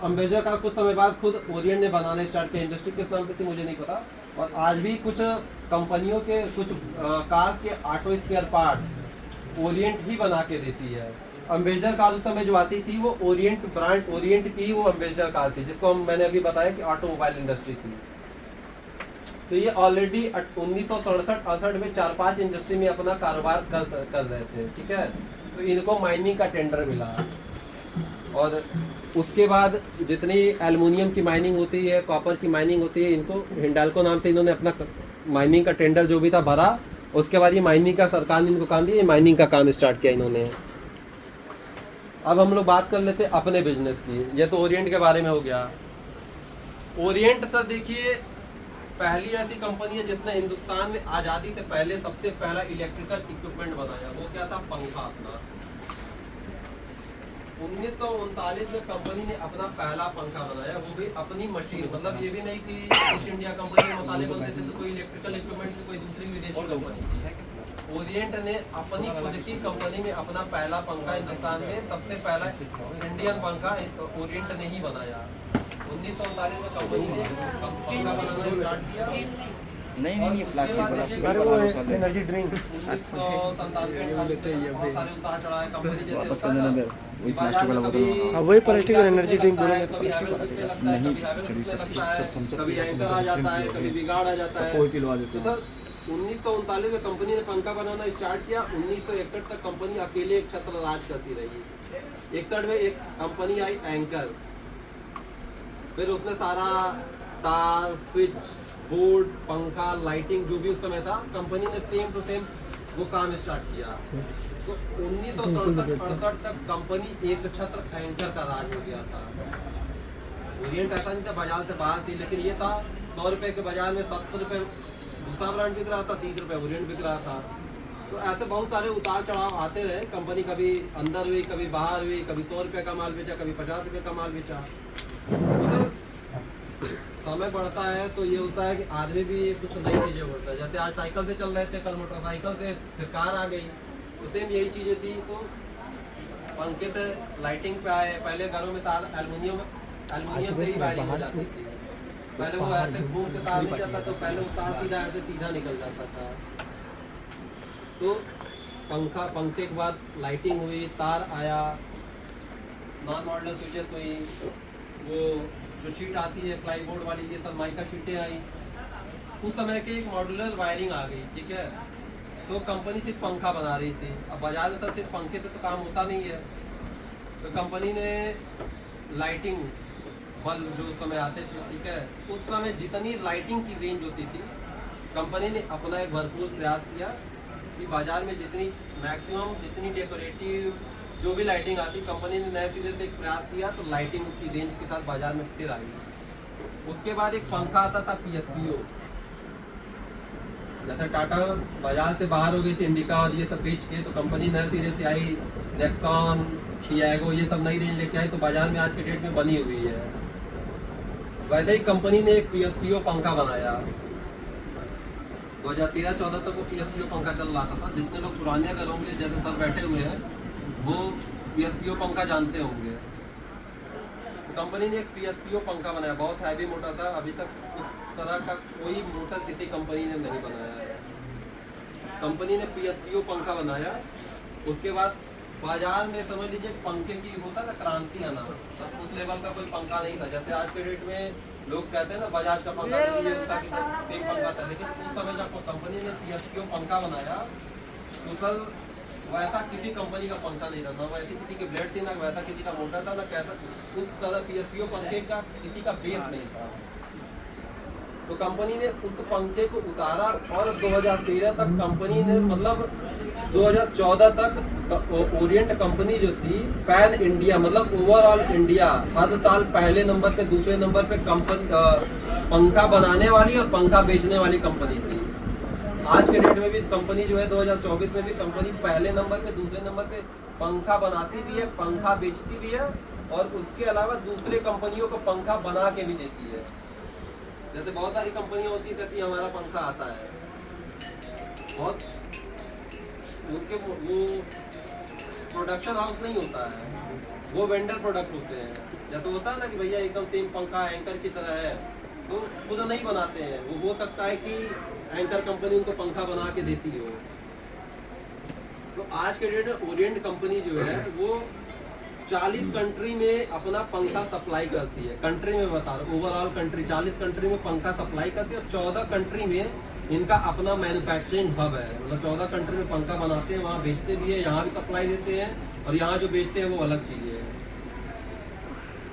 अम्बेजर का कुछ समय बाद खुद ओरिएंट ने बनाना स्टार्ट किया। इंडस्ट्री किस नाम से थी मुझे नहीं पता। और आज भी कुछ कंपनियों के कुछ कार के ऑटो स्पेयर पार्ट ओरिएंट ही बना के देती है। अम्बेजर कार उस समय जो आती थी वो ओरिएंट ब्रांड, ओरिएंट की वो अम्बेजर कार थी, जिसको मैंने अभी बताया कि ऑटोमोबाइल इंडस्ट्री थी। तो ये ऑलरेडी 1967-68 में 4-5 इंडस्ट्री में अपना कारोबार कर रहे थे, ठीक है। तो इनको माइनिंग का टेंडर मिला, और उसके बाद जितनी एल्युमिनियम की माइनिंग होती है, कॉपर की माइनिंग होती है, इनको हिंडाल्को नाम से इन्होंने अपना माइनिंग का टेंडर जो भी था भरा। उसके बाद ये माइनिंग का सरकार ने इनको काम दिया, ये माइनिंग का काम स्टार्ट किया इन्होंने। अब हम लोग बात कर लेते हैं अपने बिजनेस की। ये तो ओरिएंट के बारे में हो गया। ओरिएंट सर देखिए पहली ऐसी कंपनी है जिसने हिंदुस्तान में आज़ादी से पहले सबसे पहला इलेक्ट्रिकल इक्विपमेंट बनाया। वो क्या था? पंखा। अपना 1939 में कंपनी ने अपना पहला पंखा बनाया, वो भी अपनी मशीन। मतलब ये भी नहीं कि ईस्ट इंडिया कंपनी में मसाले बनते थे तो कोई इलेक्ट्रिकल इक्विपमेंट से कोई दूसरी विदेशी कंपनी थी। ओरिएंट ने अपनी खुद की कंपनी में अपना पहला पंखा, हिंदुस्तान में सबसे पहला इंडियन पंखा ओरिएंट ने ही बनाया। 1939 में कंपनी ने पंखा बनाना स्टार्ट किया। नहीं प्लास्टिक वाला एनर्जी ड्रिंक 1997 में सारे उतार चढ़ाव है कंपनी वापस कर देना मेरे वही प्लास्टिक वाला बोतल। हाँ वही प्लास्टिक और एनर्जी ड्रिंक दोनों में नहीं, कभी एंकर आ जाता है, कभी बिगाड़ आ जाता है, कोई पिलवा देते हैं। 1939 में कंपनी ने पंखा बनाना स्टार्ट किया। 1961 तक कंपनी अकेले एक छत्र राज करती रही। 61 में एक कंपनी आई एंकर, फिर उसने सारा तार, स्विच बोर्ड, पंखा, लाइटिंग जो भी उस समय था, कंपनी ने सेम टू सेम वो काम स्टार्ट किया। तो 1967-68 तक कंपनी एक छत्र एंकर का राज हो गया था। ओरिएंट ऐसा नहीं था बाजार से बाहर थी, लेकिन ये था 100 रुपए के बाजार में 70 रुपए दूसरा ब्रांड बिक रहा था, 30 रुपए ओरिएंट बिक रहा था। तो ऐसे बहुत सारे उतार चढ़ाव आते रहे। कंपनी कभी अंदर हुई, कभी बाहर हुई, कभी 100 रुपए का माल बेचा, कभी 50 रुपए का माल बेचा। तो समय बढ़ता है तो ये होता है कि आदमी भी कुछ नई चीज़ें होता है। जैसे आज साइकिल से चल रहे थे, कल मोटरसाइकिल से, फिर कार आ गई, तो सेम यही चीज़ें थी। तो पंखे से लाइटिंग पे आए। पहले घरों में तार एल्युमिनियम से ही वायरिंग हो जाती थी। पहले वो ऐसे घूम के तार नहीं जाता, तो पहले वो तार सीधा ऐसे सीधा निकल जाता था। तो पंखे के बाद लाइटिंग हुई, तार आया, नॉन मॉडुलर स्विचेस हुई, वो जो शीट आती है प्लाईवुड वाली, ये सब माइका शीटें आई। उस समय की एक मॉड्यूलर वायरिंग आ गई, ठीक है। तो कंपनी सिर्फ पंखा बना रही थी। अब बाजार में तो सिर्फ पंखे से तो काम होता नहीं है, तो कंपनी ने लाइटिंग बल्ब जो उस समय आते थे, ठीक है, उस समय जितनी लाइटिंग की रेंज होती थी, कंपनी ने अपना एक भरपूर प्रयास किया कि बाजार में जितनी मैक्सिमम जितनी डेकोरेटिव जो भी लाइटिंग आती, कंपनी ने नए सिरे से एक प्रयास किया, तो लाइटिंग की रेंज के साथ बाजार में फिर आई। उसके बाद एक पंखा आता था PSPO। जैसे टाटा बाजार से बाहर हो गई थी, इंडिका और ये सब बेच के, तो कंपनी नए सिरे से आई, नेक्सॉन, थियागो, ये सब नई रेंज लेके आई, तो बाजार में आज के डेट में बनी हुई है। वैसे ही कंपनी ने एक PSPO पंखा बनाया। 2013-14 तक वो PSPO पंखा चल रहा था। जितने लोग पुराने अगर होंगे, जैसे सर बैठे हुए हैं, वो PSPO पंखा जानते होंगे। कंपनी ने एक PSPO पंखा बनाया, बहुत हैवी मोटर था। अभी तक उस तरह का कोई मोटर किसी कंपनी ने नहीं बनाया है। कंपनी ने PSPO पंखा बनाया। उसके बाद बाजार में समझ लीजिए पंखे की होता था क्रांति आना, उस लेवल का कोई पंखा नहीं था। जैसे आज के डेट में लोग कहते हैं ना बजाज का पंखा सेम पंखा था, लेकिन उस समय जब कंपनी ने PSPO पंखा बनाया तो सर वैसा किसी कंपनी का पंखा नहीं था, ना वैसी किसी की ब्लेड थी, ना वैसा किसी का मोटर था, ना कैसा उस तरह PSPO पंखे का किसी का बेस नहीं था। तो कंपनी ने उस पंखे को उतारा और 2013 तक कंपनी ने, मतलब 2014 तक ओरिएंट कंपनी जो थी पैन इंडिया, मतलब ओवरऑल इंडिया, हर साल पहले नंबर पे, दूसरे नंबर पे पंखा बनाने वाली और पंखा बेचने वाली कंपनी थी। आज के डेट में भी कंपनी जो है 2024 में भी कंपनी पहले नंबर पे, दूसरे नंबर पे पंखा बनाती भी है, पंखा बेचती भी है, और उसके अलावा दूसरे कंपनियों को पंखा बना के भी देती है। जैसे बहुत सारी कंपनियां होती कहती हमारा पंखा आता है, बहुत उनके वो प्रोडक्शन हाउस नहीं होता है, वो वेंडर प्रोडक्ट होते हैं। जैसे होता है ना कि भैया एकदम सेम पंखा एंकर की तरह है, तो खुद नहीं बनाते हैं। वो हो सकता है कि एंकर कंपनी उनको पंखा बना के देती हो। तो आज के डेट में ओरिएंट कंपनी जो है वो 40 कंट्री में अपना पंखा सप्लाई करती है। कंट्री में बता रहा हूँ, ओवरऑल कंट्री 40 कंट्री में पंखा सप्लाई करती है, और 14 कंट्री में इनका अपना मैन्युफैक्चरिंग हब है। मतलब 14 कंट्री में पंखा बनाते हैं, वहाँ बेचते भी है, यहाँ भी सप्लाई देते हैं, और यहाँ जो बेचते हैं वो अलग चीज़ें हैं।